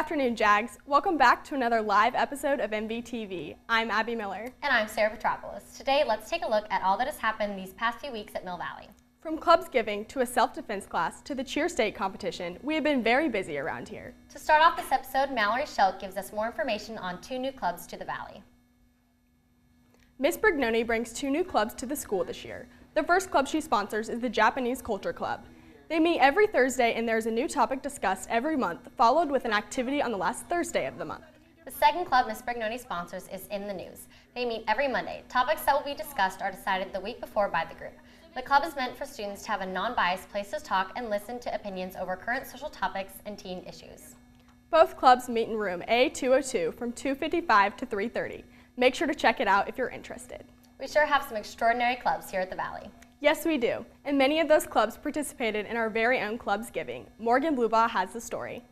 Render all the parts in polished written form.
afternoon, Jags. Welcome back to another live episode of MVTV. I'm Abby Miller. And I'm Sarah Petropoulos. Today, let's take a look at all that has happened these past few weeks at Mill Valley. From clubsgiving to a self-defense class to the cheer state competition, we have been very busy around here. To start off this episode, Mallory Schelt gives us more information on 2 new clubs to the Valley. Miss Brignoni brings 2 new clubs to the school this year. The first club she sponsors is the Japanese Culture Club. They meet every Thursday and there's a new topic discussed every month, followed with an activity on the last Thursday of the month. The second club Miss Brignoni sponsors is In the News. They meet every Monday. Topics that will be discussed are decided the week before by the group. The club is meant for students to have a non-biased place to talk and listen to opinions over current social topics and teen issues. Both clubs meet in room A202 from 2:55 to 3:30. Make sure to check it out if you're interested. We sure have some extraordinary clubs here at the Valley. Yes, we do, and many of those clubs participated in our very own Clubsgiving. Morgan Blubaugh has the story.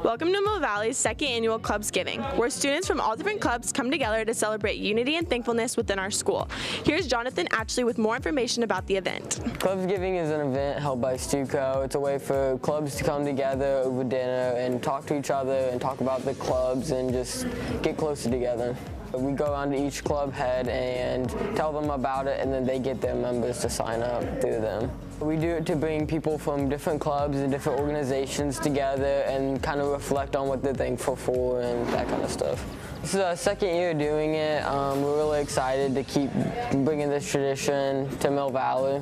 Welcome to Mill Valley's second annual Clubsgiving, where students from all different clubs come together to celebrate unity and thankfulness within our school. Here's Jonathan Atchley with more information about the event. Clubsgiving is an event held by Stuco. It's a way for clubs to come together over dinner and talk to each other and talk about the clubs and just get closer together. We go around to each club head and tell them about it, and then they get their members to sign up through them. We do it to bring people from different clubs and different organizations together and kind of reflect on what they're thankful for and that kind of stuff. This is our second year doing it. We're really excited to keep bringing this tradition to Mill Valley.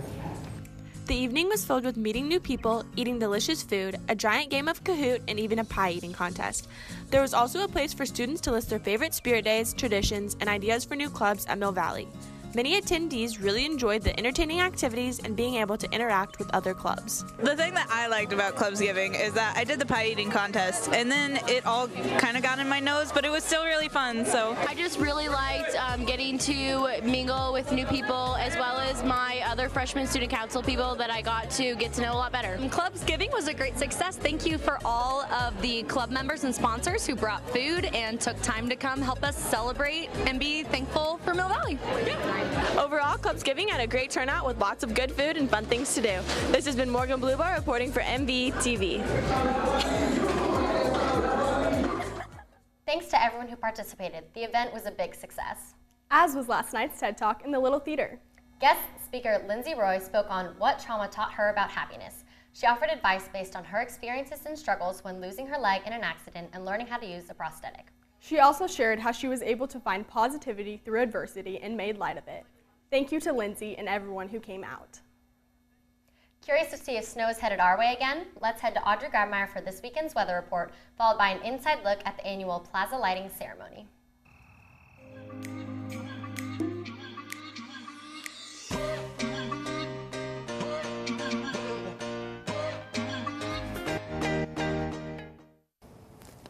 The evening was filled with meeting new people, eating delicious food, a giant game of Kahoot, and even a pie eating contest. There was also a place for students to list their favorite spirit days, traditions, and ideas for new clubs at Mill Valley. Many attendees really enjoyed the entertaining activities and being able to interact with other clubs. The thing that I liked about Clubsgiving is that I did the pie eating contest, and then it all kind of got in my nose, but it was still really fun. So I just really liked getting to mingle with new people, as well as my other freshman student council people that I got to get to know a lot better. Clubsgiving was a great success. Thank you for all of the club members and sponsors who brought food and took time to come help us celebrate and be thankful for Mill Valley. Yeah. Overall, Clubsgiving had a great turnout with lots of good food and fun things to do. This has been Morgan Blubaugh reporting for MVTV. Thanks to everyone who participated. The event was a big success. As was last night's TED Talk in the Little Theater. Guest speaker Lindsay Roy spoke on what trauma taught her about happiness. She offered advice based on her experiences and struggles when losing her leg in an accident and learning how to use a prosthetic. She also shared how she was able to find positivity through adversity and made light of it. Thank you to Lindsay and everyone who came out. Curious to see if snow is headed our way again? Let's head to Audrey Grabmeyer for this weekend's weather report, followed by an inside look at the annual plaza lighting ceremony.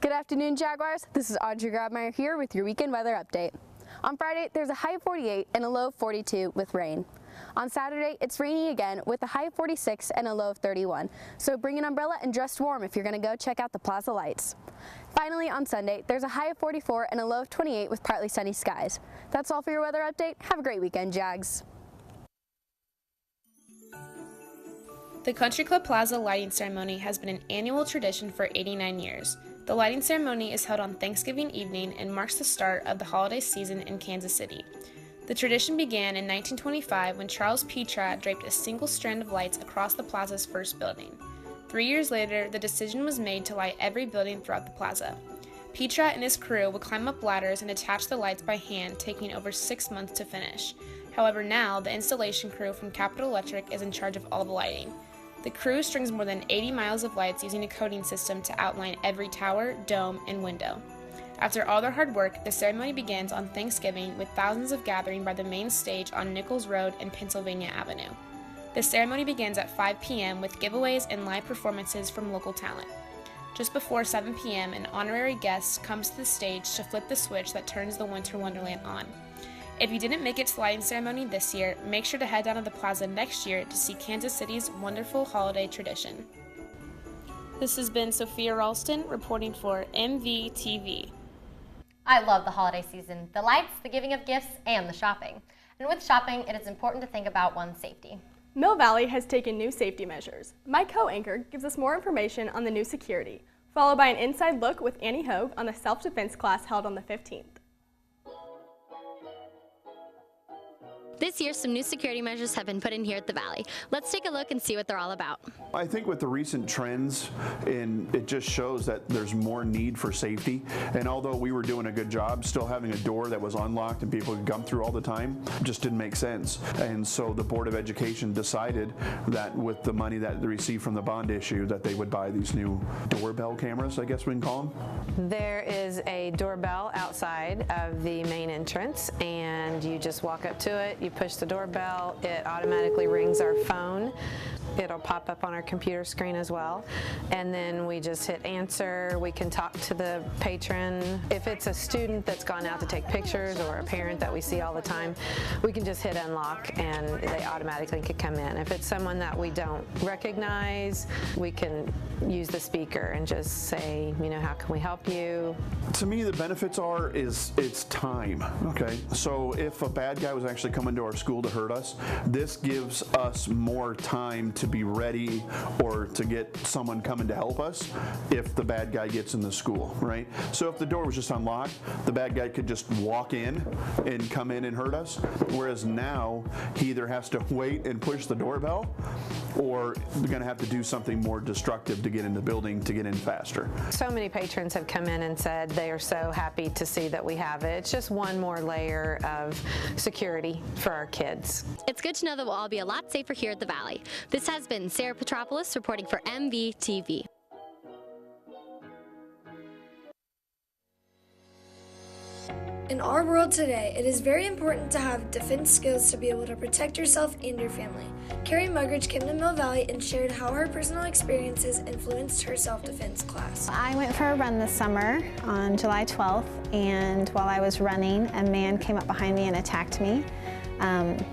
Good afternoon, Jaguars. This is Audrey Grabmeyer here with your weekend weather update. On Friday, there's a high of 48 and a low of 42 with rain. On Saturday, it's rainy again with a high of 46 and a low of 31. So bring an umbrella and dress warm if you're going to go check out the plaza lights. Finally, on Sunday, there's a high of 44 and a low of 28 with partly sunny skies. That's all for your weather update. Have a great weekend, Jags. The Country Club Plaza lighting ceremony has been an annual tradition for 89 years. The lighting ceremony is held on Thanksgiving evening and marks the start of the holiday season in Kansas City. The tradition began in 1925 when Charles Petra draped a single strand of lights across the plaza's first building. 3 years later, the decision was made to light every building throughout the plaza. Petra and his crew would climb up ladders and attach the lights by hand, taking over 6 months to finish. However, now the installation crew from Capital Electric is in charge of all the lighting. The crew strings more than 80 miles of lights using a coding system to outline every tower, dome, and window. After all their hard work, the ceremony begins on Thanksgiving with thousands of gathering by the main stage on Nichols Road and Pennsylvania Avenue. The ceremony begins at 5 p.m. with giveaways and live performances from local talent. Just before 7 p.m., an honorary guest comes to the stage to flip the switch that turns the Winter Wonderland on. If you didn't make it to the lighting ceremony this year, make sure to head down to the plaza next year to see Kansas City's wonderful holiday tradition. This has been Sophia Ralston reporting for MVTV. I love the holiday season, the lights, the giving of gifts, and the shopping. And with shopping, it is important to think about one's safety. Mill Valley has taken new safety measures. My co-anchor gives us more information on the new security, followed by an inside look with Annie Hogue on the self-defense class held on the 15th. This year, some new security measures have been put in here at the Valley. Let's take a look and see what they're all about. I think with the recent trends, it just shows that there's more need for safety. And although we were doing a good job, still having a door that was unlocked and people could come through all the time just didn't make sense. And so the Board of Education decided that with the money that they received from the bond issue, that they would buy these new doorbell cameras, I guess we can call them. There is a doorbell outside of the main entrance, and you just walk up to it. You push the doorbell, it automatically rings our phone. It'll pop up on our computer screen as well. And then we just hit answer. We can talk to the patron. If it's a student that's gone out to take pictures or a parent that we see all the time, we can just hit unlock and they automatically can come in. If it's someone that we don't recognize, we can use the speaker and just say, you know, how can we help you? To me, the benefits it's time, okay? So if a bad guy was actually coming to our school to hurt us, this gives us more time to be ready or to get someone coming to help us if the bad guy gets in the school, right? So if the door was just unlocked, the bad guy could just walk in and come in and hurt us, whereas now he either has to wait and push the doorbell or they're gonna have to do something more destructive to get in the building to get in faster. So many patrons have come in and said they are so happy to see that we have it. It's just one more layer of security for our kids. It's good to know that we'll all be a lot safer here at the Valley. This has been Sarah Petropoulos reporting for MVTV. In our world today, it is very important to have defense skills to be able to protect yourself and your family. Carrie Muggeridge came to Mill Valley and shared how her personal experiences influenced her self-defense class. I went for a run this summer on July 12th, and while I was running, a man came up behind me and attacked me.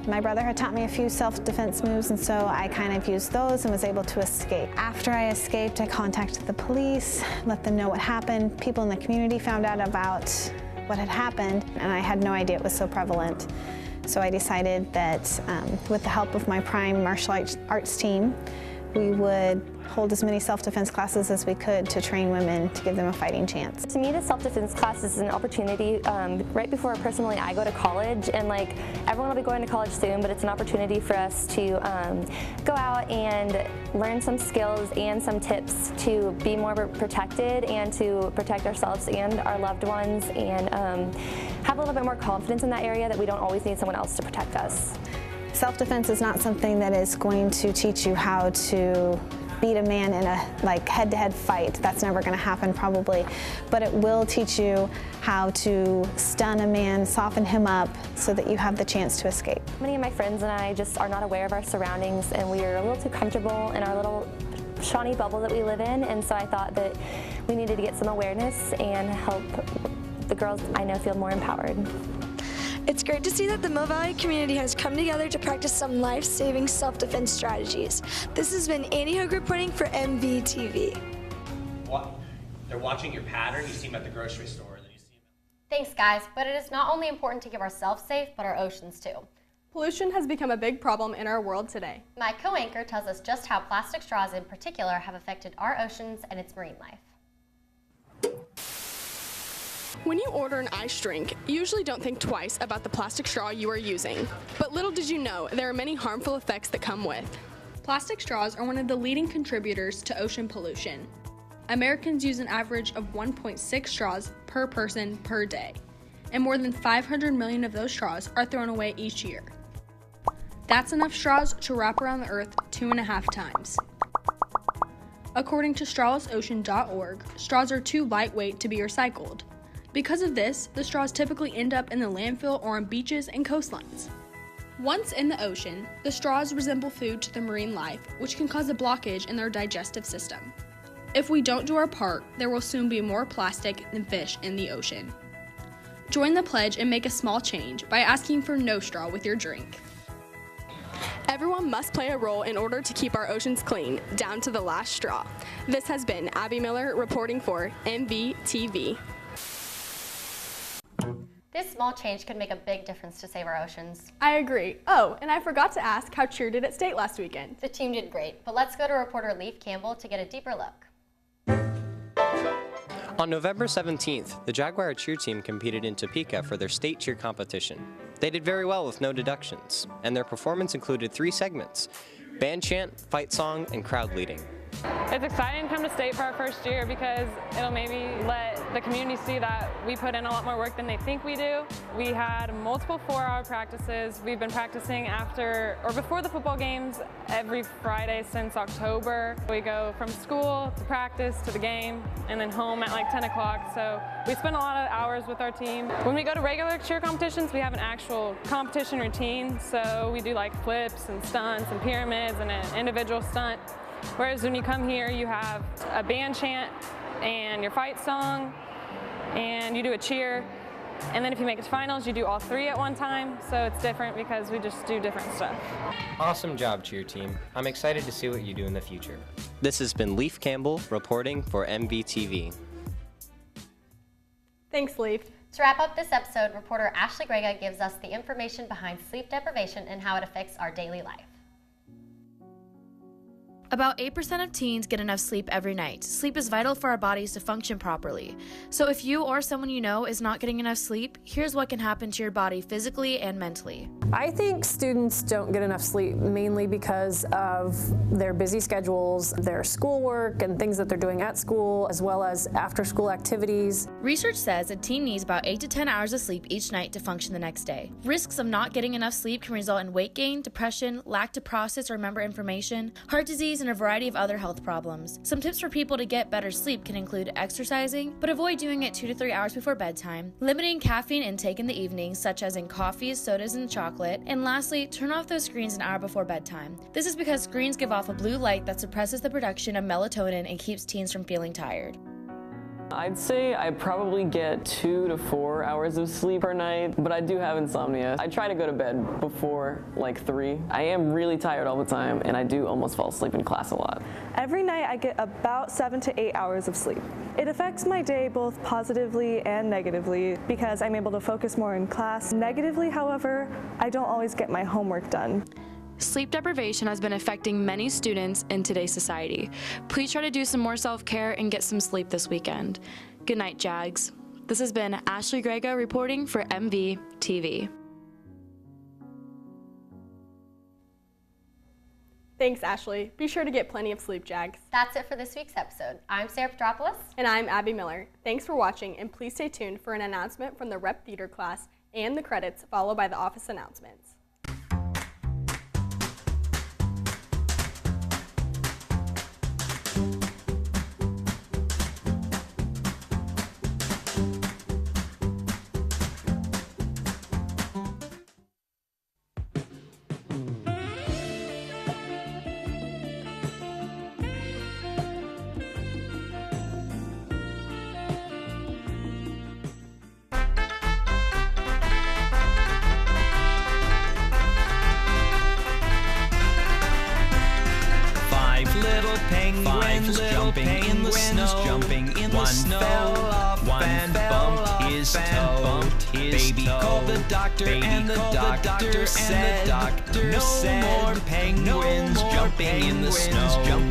My brother had taught me a few self-defense moves, and so I kind of used those and was able to escape. After I escaped, I contacted the police, let them know what happened. People in the community found out about what had happened, and I had no idea it was so prevalent. So I decided that with the help of my prime martial arts team, we would hold as many self-defense classes as we could to train women to give them a fighting chance. To me, the self-defense class is an opportunity right before personally I go to college, and like everyone will be going to college soon, but it's an opportunity for us to go out and learn some skills and some tips to be more protected and to protect ourselves and our loved ones, and have a little bit more confidence in that area that we don't always need someone else to protect us. Self-defense is not something that is going to teach you how to beat a man in a head-to-head fight. That's never going to happen probably, but it will teach you how to stun a man, soften him up so that you have the chance to escape. Many of my friends and I just are not aware of our surroundings, and we are a little too comfortable in our little Shawnee bubble that we live in, and so I thought that we needed to get some awareness and help the girls I know feel more empowered. It's great to see that the Mill Valley community has come together to practice some life-saving self-defense strategies. This has been Annie Hogue reporting for MVTV. What? They're watching your pattern. You see them at the grocery store. Thanks, guys, but it is not only important to keep ourselves safe, but our oceans too. Pollution has become a big problem in our world today. My co-anchor tells us just how plastic straws in particular have affected our oceans and its marine life. When you order an iced drink, you usually don't think twice about the plastic straw you are using. But little did you know, there are many harmful effects that come with. Plastic straws are one of the leading contributors to ocean pollution. Americans use an average of 1.6 straws per person per day, and more than 500 million of those straws are thrown away each year. That's enough straws to wrap around the earth 2.5 times. According to strawlessocean.org, straws are too lightweight to be recycled. Because of this, the straws typically end up in the landfill or on beaches and coastlines. Once in the ocean, the straws resemble food to the marine life, which can cause a blockage in their digestive system. If we don't do our part, there will soon be more plastic than fish in the ocean. Join the pledge and make a small change by asking for no straw with your drink. Everyone must play a role in order to keep our oceans clean, down to the last straw. This has been Abby Miller reporting for MVTV. This small change could make a big difference to save our oceans. I agree. Oh, and I forgot to ask how cheer did at state last weekend. The team did great, but let's go to reporter Leif Campbell to get a deeper look. On November 17th, the Jaguar cheer team competed in Topeka for their state cheer competition. They did very well with no deductions, and their performance included 3 segments: band chant, fight song, and crowd leading. It's exciting to come to state for our first year because it'll maybe let the community see that we put in a lot more work than they think we do. We had multiple 4-hour practices. We've been practicing after or before the football games every Friday since October. We go from school to practice to the game and then home at like 10 o'clock. So we spend a lot of hours with our team. When we go to regular cheer competitions, we have an actual competition routine. So we do like flips and stunts and pyramids and an individual stunt. Whereas when you come here, you have a band chant and your fight song, and you do a cheer. And then if you make it to finals, you do all 3 at one time. So it's different because we just do different stuff. Awesome job, cheer team. I'm excited to see what you do in the future. This has been Leif Campbell reporting for MVTV. Thanks, Leif. To wrap up this episode, reporter Ashley Grega gives us the information behind sleep deprivation and how it affects our daily life. About 8% of teens get enough sleep every night. Sleep is vital for our bodies to function properly. So if you or someone you know is not getting enough sleep, here's what can happen to your body physically and mentally. I think students don't get enough sleep mainly because of their busy schedules, their schoolwork and things that they're doing at school, as well as after-school activities. Research says a teen needs about 8 to 10 hours of sleep each night to function the next day. Risks of not getting enough sleep can result in weight gain, depression, lack to process or remember information, heart disease, and a variety of other health problems. Some tips for people to get better sleep can include exercising, but avoid doing it 2 to 3 hours before bedtime, limiting caffeine intake in the evening, such as in coffees, sodas, and chocolate, and lastly, turn off those screens an hour before bedtime. This is because screens give off a blue light that suppresses the production of melatonin and keeps teens from feeling tired. I'd say I probably get 2 to 4 hours of sleep per night, but I do have insomnia. I try to go to bed before like 3. I am really tired all the time, and I do almost fall asleep in class a lot. Every night I get about 7 to 8 hours of sleep. It affects my day both positively and negatively because I'm able to focus more in class. Negatively, however, I don't always get my homework done. Sleep deprivation has been affecting many students in today's society. Please try to do some more self-care and get some sleep this weekend. Good night, Jags. This has been Ashley Grega reporting for MVTV. Thanks, Ashley. Be sure to get plenty of sleep, Jags. That's it for this week's episode. I'm Sarah Petropoulos. And I'm Abby Miller. Thanks for watching, and please stay tuned for an announcement from the Rep Theater class and the credits, followed by the office announcements. Jumping in the snow. One bumped his toe. Baby called the doctor, and the doctor said, "No more penguins jumping in the snow."